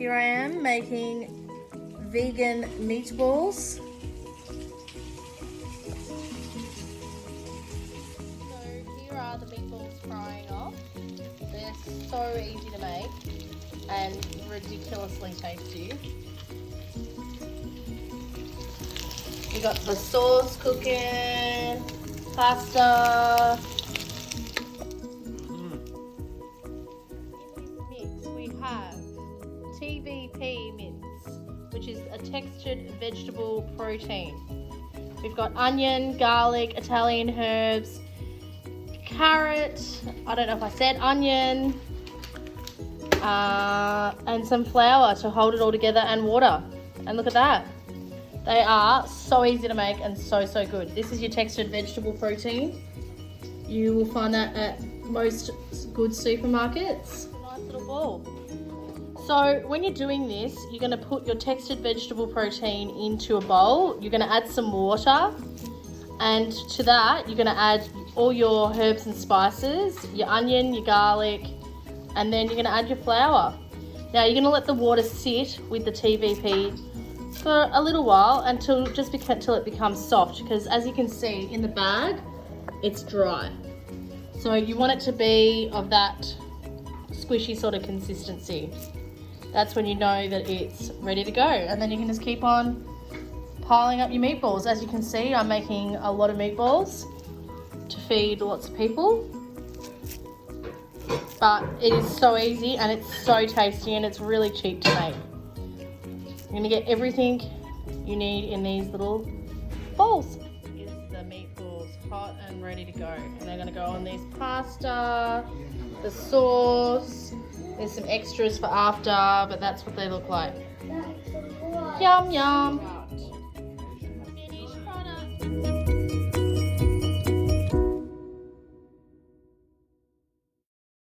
Here I am making vegan meatballs. So here are the meatballs frying off. They're so easy to make and ridiculously tasty. We got the sauce cooking, pasta. In this mix we have TVP mince, which is a textured vegetable protein. We've got onion, garlic, Italian herbs, carrot, I don't know if I said onion, and some flour to hold it all together and water. And look at that. They are so easy to make and so good. This is your textured vegetable protein. You will find that at most good supermarkets. Nice little ball. So when you're doing this, you're going to put your textured vegetable protein into a bowl. You're going to add some water, and to that you're going to add all your herbs and spices, your onion, your garlic, and then you're going to add your flour. Now you're going to let the water sit with the TVP for a little while until it becomes soft, because as you can see in the bag, it's dry. So you want it to be of that squishy sort of consistency. That's when you know that it's ready to go, and then you can just keep on piling up your meatballs. As you can see, I'm making a lot of meatballs to feed lots of people, but it is so easy and it's so tasty and it's really cheap to make. You're going to get everything you need in these little bowls. Here's the meatballs hot and ready to go. And they're going to go on these pasta, the sauce. There's some extras for after, but that's what they look like. Yum, yum. Finished product.